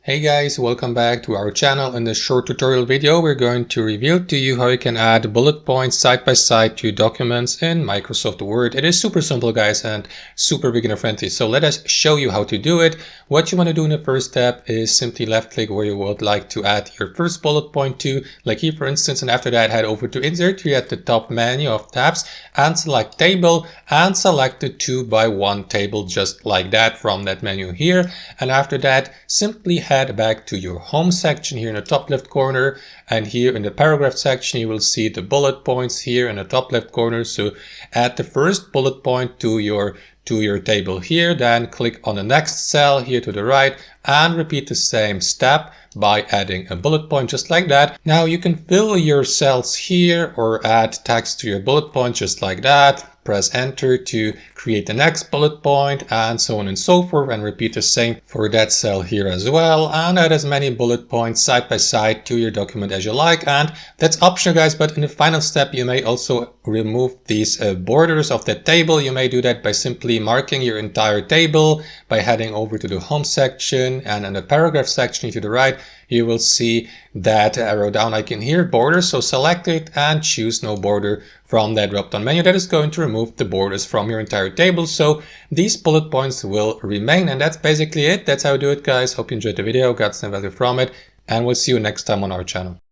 Hey guys, welcome back to our channel. In this short tutorial video, we're going to reveal to you how you can add bullet points side by side to documents in Microsoft Word. It is super simple guys and super beginner friendly. So let us show you how to do it. What you want to do in the first step is simply left click where you would like to add your first bullet point to, like here for instance, and after that head over to Insert here at the top menu of tabs and select Table and select the 2x1 table just like that from that menu here. And after that simply head back to your home section here in the top left corner, and here in the paragraph section you will see the bullet points here in the top left corner. So add the first bullet point to your table here, then click on the next cell here to the right and repeat the same step by adding a bullet point just like that. Now you can fill your cells here or add text to your bullet point just like that. Press enter to create the next bullet point and so on and so forth, and repeat the same for that cell here as well, and add as many bullet points side by side to your document as you like. And that's optional guys, but in the final step you may also remove these borders of that table. You may do that by simply marking your entire table by heading over to the home section, and in the paragraph section to the right you will see that arrow down icon here, border. So select it and choose no border from that drop down menu. That is going to remove the borders from your entire table, so these bullet points will remain. And that's basically it. That's how I do it guys. Hope you enjoyed the video, got some value from it, and we'll see you next time on our channel.